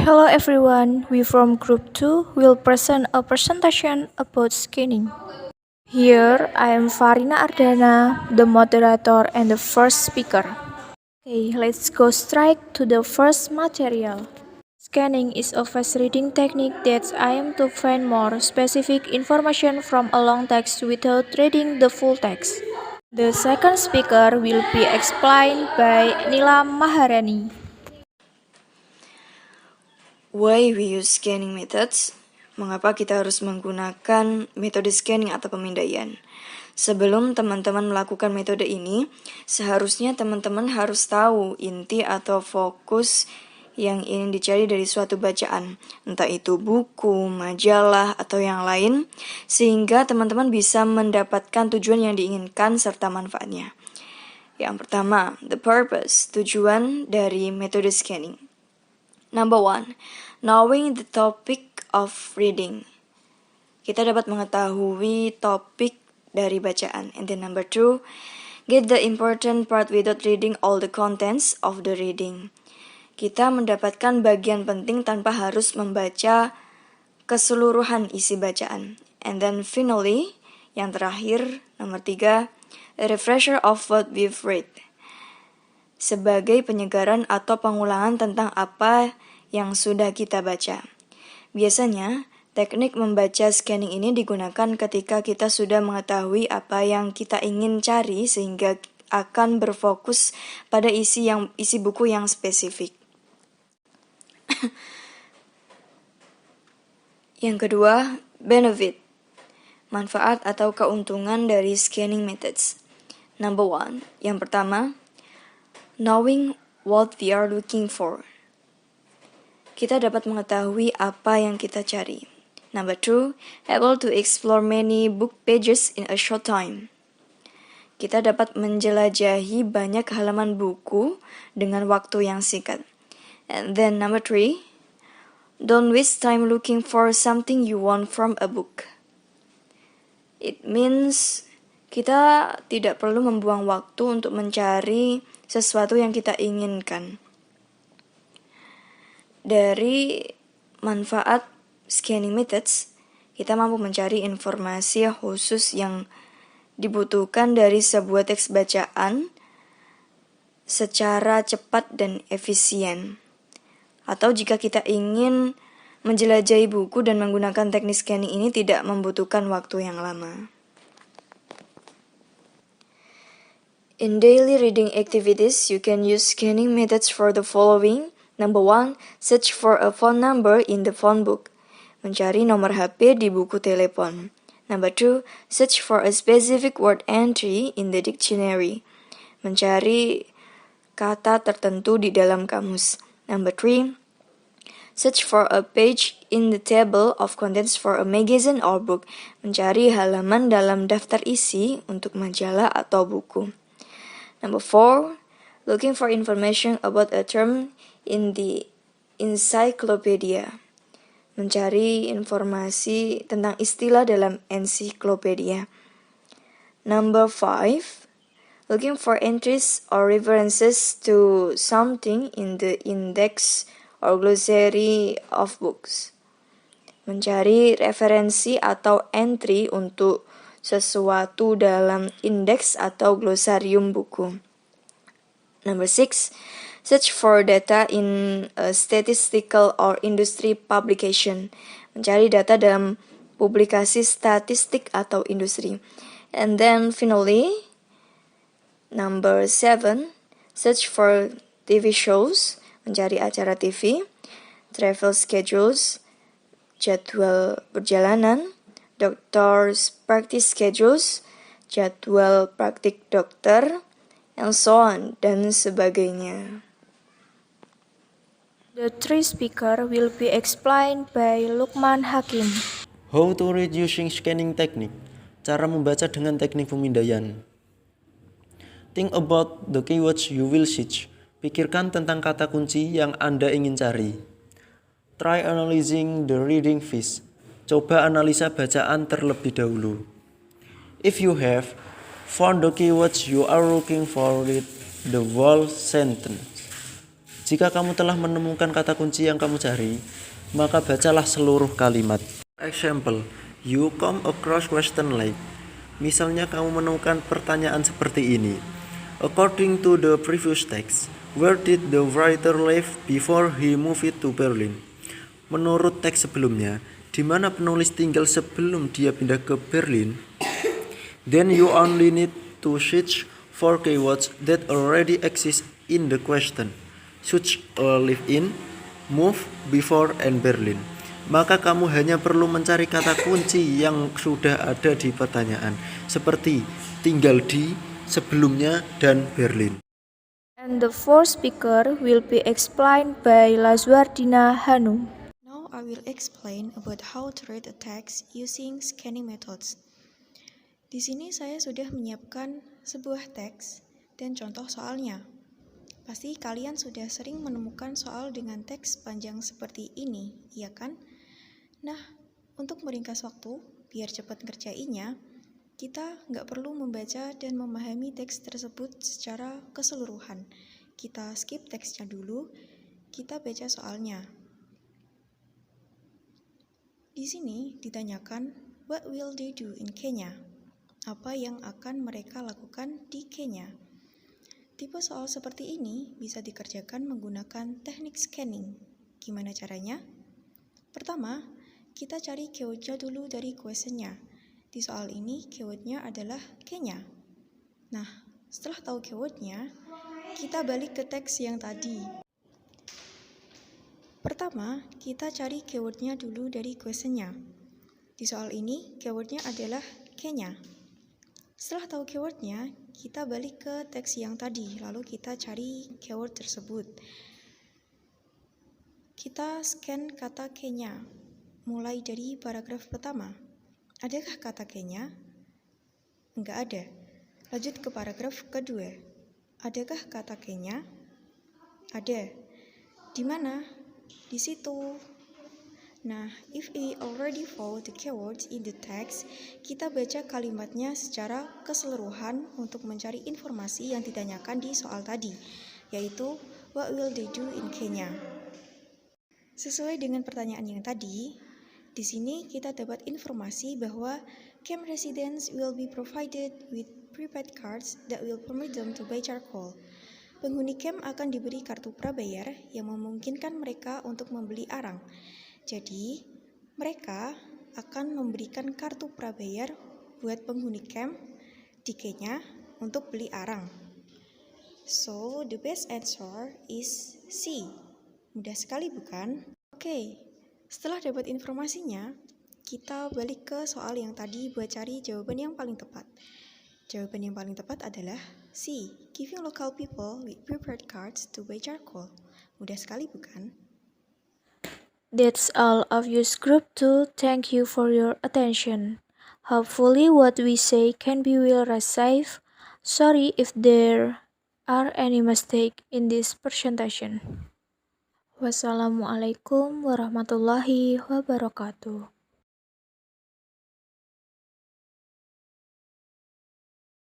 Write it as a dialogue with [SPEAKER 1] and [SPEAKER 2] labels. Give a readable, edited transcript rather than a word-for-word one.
[SPEAKER 1] Hello everyone, we from Group 2 will present a presentation about scanning. Here I am Farina Ardana, the moderator and the first speaker. Okay, let's go straight to the first material. Scanning is a fast reading technique that aims to find more specific information from a long text without reading the full text. The second speaker will be explained by Nilam Maharani.
[SPEAKER 2] Why we use scanning methods? Mengapa kita harus menggunakan metode scanning atau pemindaian? Sebelum teman-teman melakukan metode ini, seharusnya teman-teman harus tahu inti atau fokus yang ingin dicari dari suatu bacaan, entah itu buku, majalah, atau yang lain, sehingga teman-teman bisa mendapatkan tujuan yang diinginkan serta manfaatnya. Yang pertama, the purpose, tujuan dari metode scanning. Number 1, knowing the topic of reading. Kita dapat mengetahui topik dari bacaan. And then number 2, get the important part without reading all the contents of the reading. Kita mendapatkan bagian penting tanpa harus membaca keseluruhan isi bacaan. And then finally, yang terakhir, number 3, a refresher of what we've read. Sebagai penyegaran atau pengulangan tentang apa yang sudah kita baca. Biasanya, teknik membaca scanning ini digunakan ketika kita sudah mengetahui apa yang kita ingin cari sehingga akan berfokus pada isi buku yang spesifik. Yang kedua, benefit, manfaat atau keuntungan dari scanning methods. Number 1, yang pertama, knowing what we are looking for. Kita dapat mengetahui apa yang kita cari. Number 2, able to explore many book pages in a short time. Kita dapat menjelajahi banyak halaman buku dengan waktu yang singkat. And then number 3, don't waste time looking for something you want from a book. It means kita tidak perlu membuang waktu untuk mencari sesuatu yang kita inginkan. Dari manfaat scanning methods, kita mampu mencari informasi khusus yang dibutuhkan dari sebuah teks bacaan secara cepat dan efisien. Atau jika kita ingin menjelajahi buku dan menggunakan teknik scanning ini tidak membutuhkan waktu yang lama. In daily reading activities, you can use scanning methods for the following. Number 1, search for a phone number in the phone book. Mencari nomor HP di buku telepon. Number 2, search for a specific word entry in the dictionary. Mencari kata tertentu di dalam kamus. Number 3, search for a page in the table of contents for a magazine or book. Mencari halaman dalam daftar isi untuk majalah atau buku. Number 4, looking for information about a term in the encyclopedia. Mencari informasi tentang istilah dalam ensiklopedia. Number 5, looking for entries or references to something in the index or glossary of books. Mencari referensi atau entry untuk sesuatu dalam indeks atau glosarium buku. Number 6, search for data in a statistical or industry publication. Mencari data dalam publikasi statistik atau industri. And then finally, number 7, search for TV shows. Mencari acara TV, travel schedules, jadwal perjalanan, doctor's practice schedules, jadwal praktik dokter, and so on, dan sebagainya.
[SPEAKER 1] The three speaker will be explained by Lukman Hakim.
[SPEAKER 3] How to read using scanning technique. Cara membaca dengan teknik pemindaian. Think about the keywords you will search. Pikirkan tentang kata kunci yang Anda ingin cari. Try analyzing the reading phase. Coba analisa bacaan terlebih dahulu. If you have found the keywords you are looking for, read the whole sentence. Jika kamu telah menemukan kata kunci yang kamu cari, maka bacalah seluruh kalimat. Example, you come across question like. Misalnya kamu menemukan pertanyaan seperti ini. According to the previous text, where did the writer live before he moved to Berlin? Menurut teks sebelumnya, di mana penulis tinggal sebelum dia pindah ke Berlin? Then you only need to search for keywords that already exist in the question, such as live in, move, before, and Berlin. Maka kamu hanya perlu mencari kata kunci yang sudah ada di pertanyaan, seperti tinggal di, sebelumnya, dan Berlin.
[SPEAKER 1] And the fourth speaker will be explained by Lazwardina Hanum.
[SPEAKER 4] Now I will explain about how to read a text using scanning methods. Di sini saya sudah menyiapkan sebuah teks dan contoh soalnya. Pasti kalian sudah sering menemukan soal dengan teks panjang seperti ini, iya kan? Nah, untuk meringkas waktu, biar cepat ngerjainnya, kita nggak perlu membaca dan memahami teks tersebut secara keseluruhan. Kita skip teksnya dulu, kita baca soalnya. Di sini ditanyakan, what will they do in Kenya? Apa yang akan mereka lakukan di Kenya? Tipe soal seperti ini bisa dikerjakan menggunakan teknik scanning. Gimana caranya? Pertama, kita cari keywordnya dulu dari questionnya. Di soal ini, keywordnya adalah Kenya. Nah, setelah tahu keywordnya, kita balik ke teks yang tadi. Pertama, kita cari keywordnya dulu dari questionnya. Di soal ini, keywordnya adalah Kenya. Setelah tahu keywordnya, kita balik ke teks yang tadi, lalu kita cari keyword tersebut. Kita scan kata Kenya, mulai dari paragraf pertama. Adakah kata Kenya? Enggak ada. Lanjut ke paragraf kedua. Adakah kata Kenya? Ada. Di mana? Di situ. Nah, if we already found the keywords in the text, kita baca kalimatnya secara keseluruhan untuk mencari informasi yang ditanyakan di soal tadi, yaitu what will they do in Kenya? Sesuai dengan pertanyaan yang tadi, di sini kita dapat informasi bahwa camp residents will be provided with prepaid cards that will permit them to buy charcoal. Penghuni camp akan diberi kartu prabayar yang memungkinkan mereka untuk membeli arang. Jadi, mereka akan memberikan kartu prabayar buat penghuni camp di Kenya untuk beli arang. So, the best answer is C. Mudah sekali bukan? Oke, setelah dapat informasinya, kita balik ke soal yang tadi buat cari jawaban yang paling tepat. Jawaban yang paling tepat adalah C. Giving local people with prepaid cards to buy charcoal. Mudah sekali bukan?
[SPEAKER 1] That's all of you Group 2. Thank you for your attention. Hopefully what we say can be well received. Sorry if there are any mistake in this presentation. Wassalamualaikum warahmatullahi wabarakatuh.